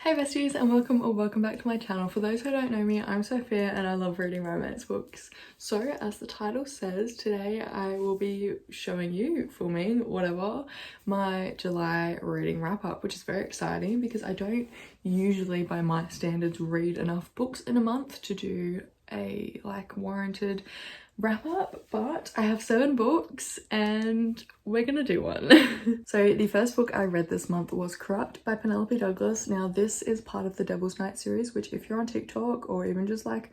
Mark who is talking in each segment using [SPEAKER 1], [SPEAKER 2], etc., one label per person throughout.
[SPEAKER 1] Hey besties, and welcome back to my channel. For those who don't know me, I'm Sophia and I love reading romance books. So as the title says, today I will be showing you, filming, whatever, my July reading wrap up, which is very exciting because I don't usually, by my standards, read enough books in a month to do a warranted wrap up, but I have 7 books and we're gonna do one. So the first book I read this month was Corrupt by Penelope Douglas. Now this is part of the Devil's Night series, which if you're on TikTok or even just like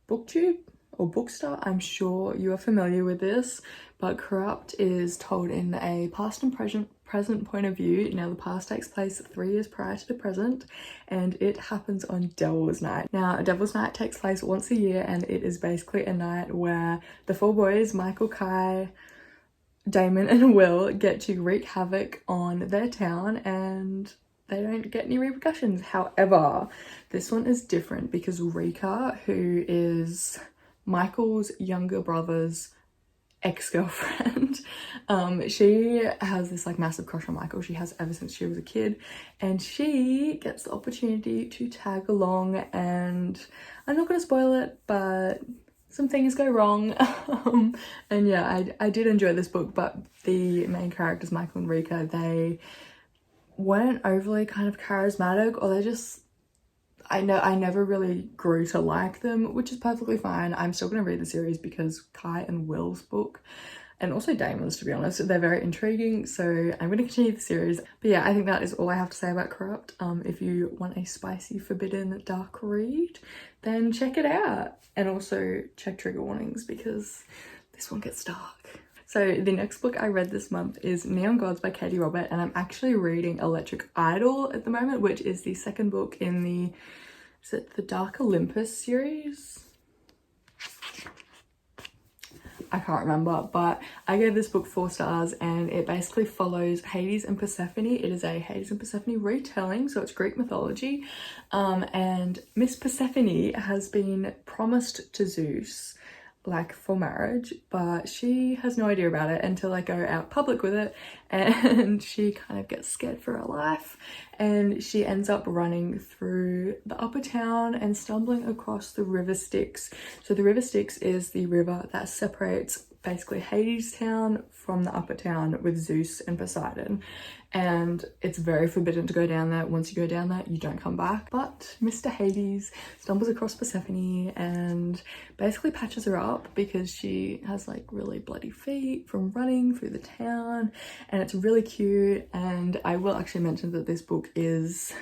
[SPEAKER 1] BookTube or Bookstart, I'm sure you are familiar with this. But Corrupt is told in a past and present point of view. Now the past takes place 3 years prior to the present and it happens on Devil's Night. Now Devil's Night takes place once a year and it is basically a night where the 4 boys, Michael, Kai, Damon and Will, get to wreak havoc on their town and they don't get any repercussions. However, this one is different because Rika, who is Michael's younger brother's ex-girlfriend, she has this massive crush on Michael. She has ever since she was a kid, and she gets the opportunity to tag along, and I'm not going to spoil it, but some things go wrong. And yeah, I did enjoy this book, but the main characters, Michael and Rika, they weren't overly kind of charismatic, or they just, I never really grew to like them, which is perfectly fine. I'm still going to read the series because Kai and Will's book, and also Damon's, to be honest, they're very intriguing, so I'm going to continue the series. But yeah, I think that is all I have to say about Corrupt. If you want a spicy, forbidden, dark read, then check it out. And also check trigger warnings because this one gets dark. So the next book I read this month is Neon Gods by Katie Robert, and I'm actually reading Electric Idol at the moment, which is the second book in the, is it the Dark Olympus series? I can't remember, but I gave this book 4 stars and it basically follows Hades and Persephone. It is a Hades and Persephone retelling, so it's Greek mythology. And Miss Persephone has been promised to Zeus for marriage, but she has no idea about it until I go out public with it, and she kind of gets scared for her life and she ends up running through the upper town and stumbling across the river Styx. So the river Styx is the river that separates basically Hades town from the upper town with Zeus and Poseidon, and it's very forbidden to go down there. Once you go down there, you don't come back. But Mr. Hades stumbles across Persephone and basically patches her up because she has really bloody feet from running through the town, and it's really cute. And I will actually mention that this book is,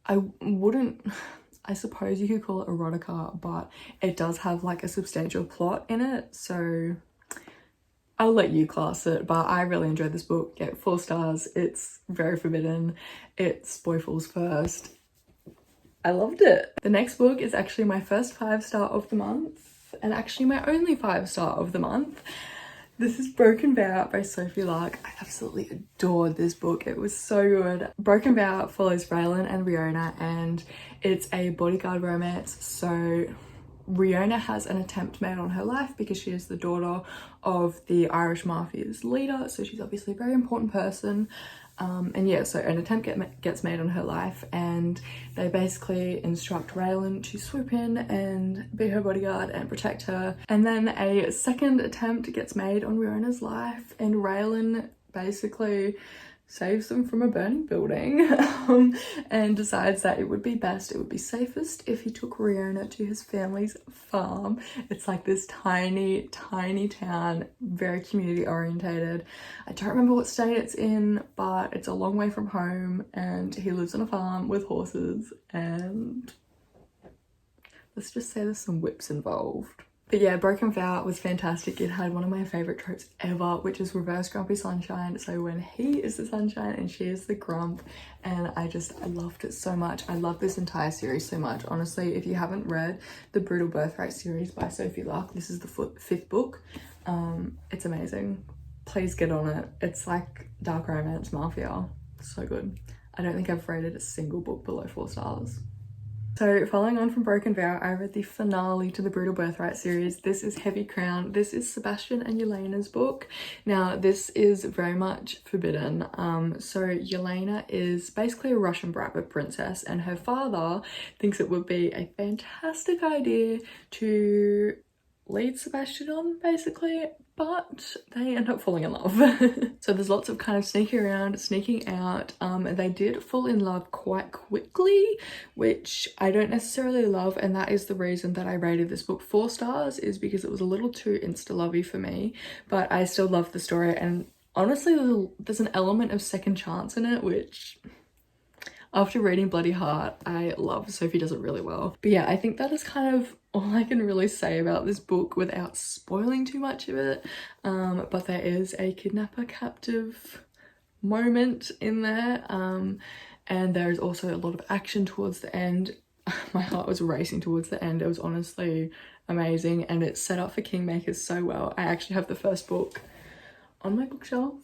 [SPEAKER 1] I suppose you could call it erotica, but it does have a substantial plot in it, so I'll let you class it. But I really enjoyed this book. Get 4 stars. It's very forbidden. It's boy falls first. I loved it. The next book is actually my first 5-star of the month, and actually my only 5-star of the month. This is Broken Vow by Sophie Lark. I absolutely adored this book. It was so good. Broken Vow follows Raylan and Riona, and it's a bodyguard romance. So Riona has an attempt made on her life because she is the daughter of the Irish Mafia's leader, so she's obviously a very important person. And yeah, so an attempt gets made on her life, and they basically instruct Raylan to swoop in and be her bodyguard and protect her. And then a second attempt gets made on Riona's life, and Raylan basically saves them from a burning building and decides that it would be safest if he took Riona to his family's farm. It's this tiny town, very community orientated. I don't remember what state it's in, but it's a long way from home, and he lives on a farm with horses, and let's just say there's some whips involved. But yeah, Broken Vow was fantastic. It had one of my favourite tropes ever, which is reverse grumpy sunshine. So when he is the sunshine and she is the grump, and I loved it so much. I love this entire series so much. Honestly, if you haven't read the Brutal Birthright series by Sophie Lark, this is the 5th book. It's amazing. Please get on it. It's dark romance mafia. So good. I don't think I've rated a single book below 4 stars. So following on from Broken Vow, I read the finale to the Brutal Birthright series. This is Heavy Crown. This is Sebastian and Yelena's book. Now this is very much forbidden. So Yelena is basically a Russian brat princess, and her father thinks it would be a fantastic idea to lead Sebastian on, basically, but they end up falling in love. So there's lots of kind of sneaking around, sneaking out. They did fall in love quite quickly, which I don't necessarily love, and that is the reason that I rated this book 4 stars, is because it was a little too insta-lovey for me, but I still love the story, and honestly there's an element of second chance in it, which after reading Bloody Heart, I love. Sophie does it really well. But yeah, I think that is kind of all I can really say about this book without spoiling too much of it. But there is a kidnapper captive moment in there, and there is also a lot of action towards the end. My heart was racing towards the end. It was honestly amazing, and it's set up for Kingmakers so well. I actually have the first book on my bookshelf,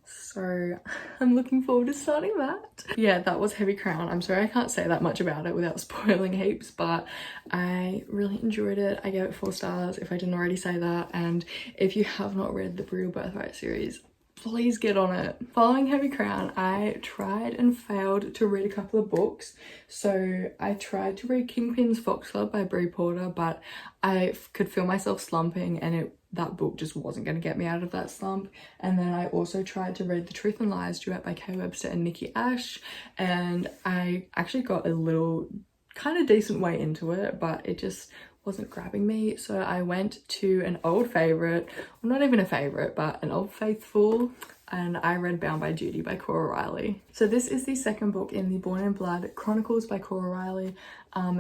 [SPEAKER 1] so I'm looking forward to starting that. Yeah, that was Heavy Crown. I'm sorry I can't say that much about it without spoiling heaps, but I really enjoyed it. I gave it 4 stars if I didn't already say that. And if you have not read the Brutal Birthright series, please get on it. Following Heavy Crown, I tried and failed to read a couple of books. So I tried to read Kingpin's Fox Club by Brie Porter, but I could feel myself slumping, and that book just wasn't going to get me out of that slump. And then I also tried to read The Truth and Lies duet by Kay Webster and Nikki Ash, and I actually got a little kind of decent way into it, but it just wasn't grabbing me. So I went to an old favorite, well, not even a favorite, but an old faithful, and I read Bound by Duty by Cora Riley. So this is the second book in the Born in Blood Chronicles by Cora Riley.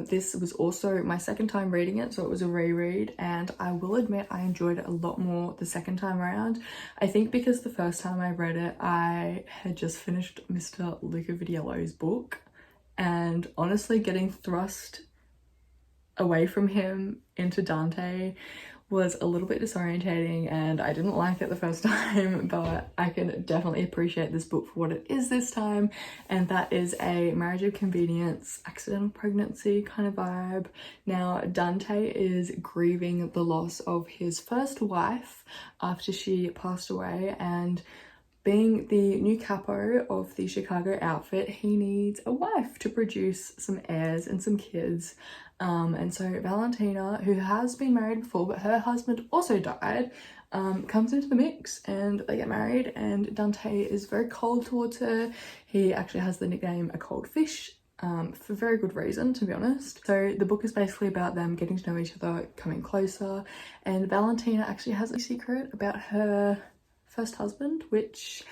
[SPEAKER 1] This was also my second time reading it, so it was a reread, and I will admit I enjoyed it a lot more the second time around. I think because the first time I read it, I had just finished Mr. Luca Vitiello's book, and honestly getting thrust away from him into Dante was a little bit disorientating, and I didn't like it the first time, but I can definitely appreciate this book for what it is this time, and that is a marriage of convenience, accidental pregnancy kind of vibe. Now Dante is grieving the loss of his first wife after she passed away, and being the new capo of the Chicago outfit, he needs a wife to produce some heirs and some kids. And so Valentina, who has been married before, but her husband also died, comes into the mix, and they get married, and Dante is very cold towards her. He actually has the nickname A Cold Fish, for very good reason, to be honest. So the book is basically about them getting to know each other, coming closer, and Valentina actually has a secret about her first husband, which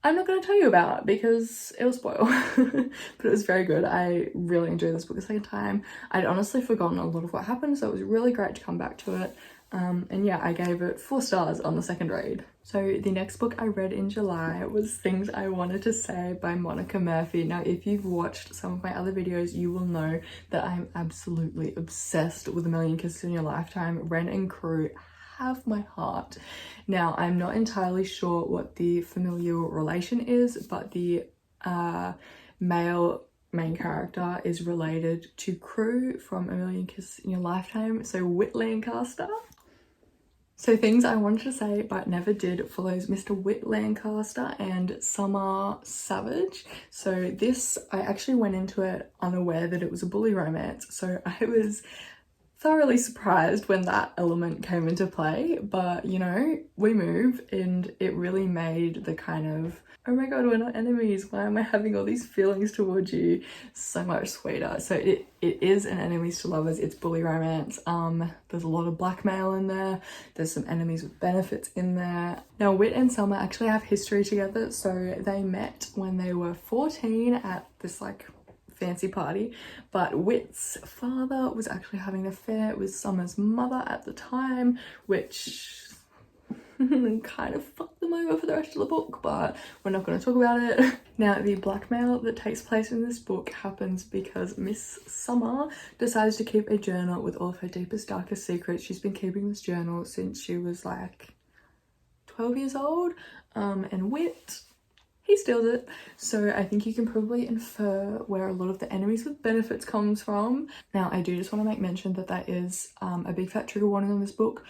[SPEAKER 1] I'm not going to tell you about because it'll spoil. But it was very good. I really enjoyed this book the second time. I'd honestly forgotten a lot of what happened, so it was really great to come back to it. And yeah, I gave it 4 stars on the second read. So the next book I read in July was Things I Wanted to Say by Monica Murphy. Now, if you've watched some of my other videos, you will know that I'm absolutely obsessed with A Million Kisses in Your Lifetime. Ren and crew have my heart. Now, I'm not entirely sure what the familial relation is, but the male main character is related to Crew from A Million Kisses in Your Lifetime, so Whit Lancaster. So Things I Wanted to Say But Never Did follows Mr. Whit Lancaster and Summer Savage. So this, I actually went into it unaware that it was a bully romance, so I was thoroughly surprised when that element came into play, but you know, we move, and it really made the kind of, oh my god, we're not enemies, why am I having all these feelings towards you, so much sweeter. So it is an enemies to lovers, it's bully romance. There's a lot of blackmail in there, there's some enemies with benefits in there. Now Whit and Summer actually have history together, so they met when they were 14 at this like fancy party, but Whit's father was actually having an affair with Summer's mother at the time, which kind of fucked them over for the rest of the book, but we're not going to talk about it. Now, the blackmail that takes place in this book happens because Miss Summer decides to keep a journal with all of her deepest, darkest secrets. She's been keeping this journal since she was like 12 years old, and Whit he steals it. So I think you can probably infer where a lot of the enemies with benefits comes from. Now I do just want to make mention that that is a big fat trigger warning on this book.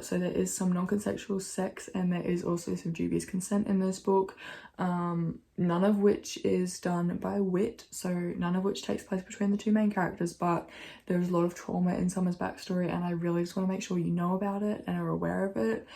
[SPEAKER 1] So there is some non-consensual sex and there is also some dubious consent in this book. None of which is done by wit, so none of which takes place between the two main characters, but there's a lot of trauma in Summer's backstory and I really just want to make sure you know about it and are aware of it,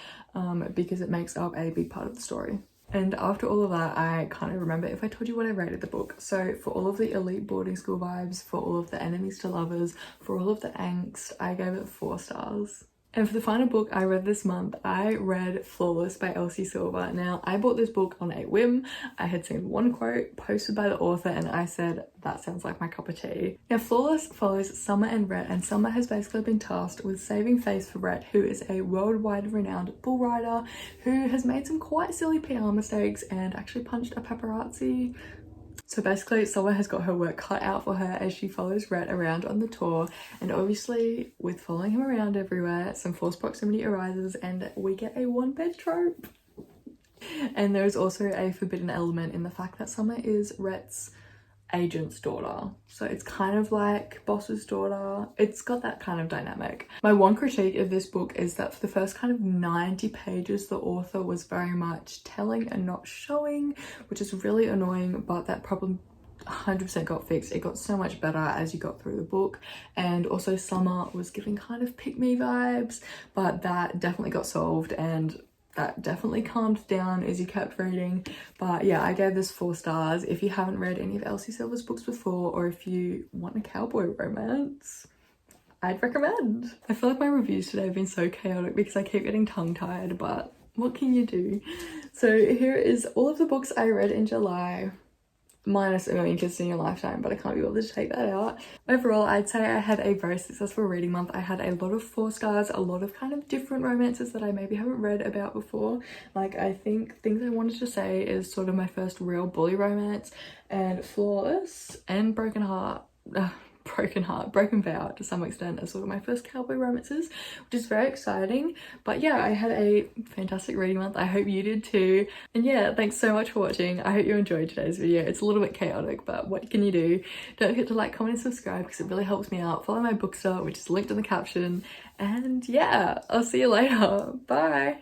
[SPEAKER 1] because it makes up a big part of the story. And after all of that, I can't remember if I told you what I rated the book. So for all of the elite boarding school vibes, for all of the enemies to lovers, for all of the angst, I gave it 4 stars. And for the final book I read this month, I read Flawless by Elsie Silver. Now, I bought this book on a whim. I had seen one quote posted by the author and I said, that sounds like my cup of tea. Now, Flawless follows Summer and Rhett, and Summer has basically been tasked with saving face for Rhett, who is a worldwide renowned bull rider who has made some quite silly PR mistakes and actually punched a paparazzi. So basically Summer has got her work cut out for her as she follows Rhett around on the tour, and obviously with following him around everywhere, some forced proximity arises and we get a one-bed trope. And there is also a forbidden element in the fact that Summer is Rhett's agent's daughter, so it's kind of like boss's daughter. It's got that kind of dynamic. My one critique of this book is that for the first kind of 90 pages the author was very much telling and not showing, which is really annoying, but that problem 100% got fixed. It got so much better as you got through the book. And also Summer was giving kind of pick me vibes, but that definitely got solved and that definitely calmed down as you kept reading. But yeah, I gave this 4 stars. If you haven't read any of Elsie Silver's books before, or if you want a cowboy romance, I'd recommend. I feel like my reviews today have been so chaotic because I keep getting tongue-tied, but what can you do? So here is all of the books I read in July, minus A Million Kisses in Your Lifetime, but I can't be bothered to take that out. Overall, I'd say I had a very successful reading month. I had a lot of 4 stars, a lot of kind of different romances that I maybe haven't read about before. Like, I think things I wanted to say is sort of my first real bully romance, and Flawless and Broken Vow to some extent as sort of my first cowboy romances, which is very exciting. But yeah, I had a fantastic reading month. I hope you did too. And yeah, thanks so much for watching. I hope you enjoyed today's video. It's a little bit chaotic, but what can you do? Don't forget to like, comment and subscribe because it really helps me out. Follow my bookstore, which is linked in the caption. And yeah, I'll see you later. Bye.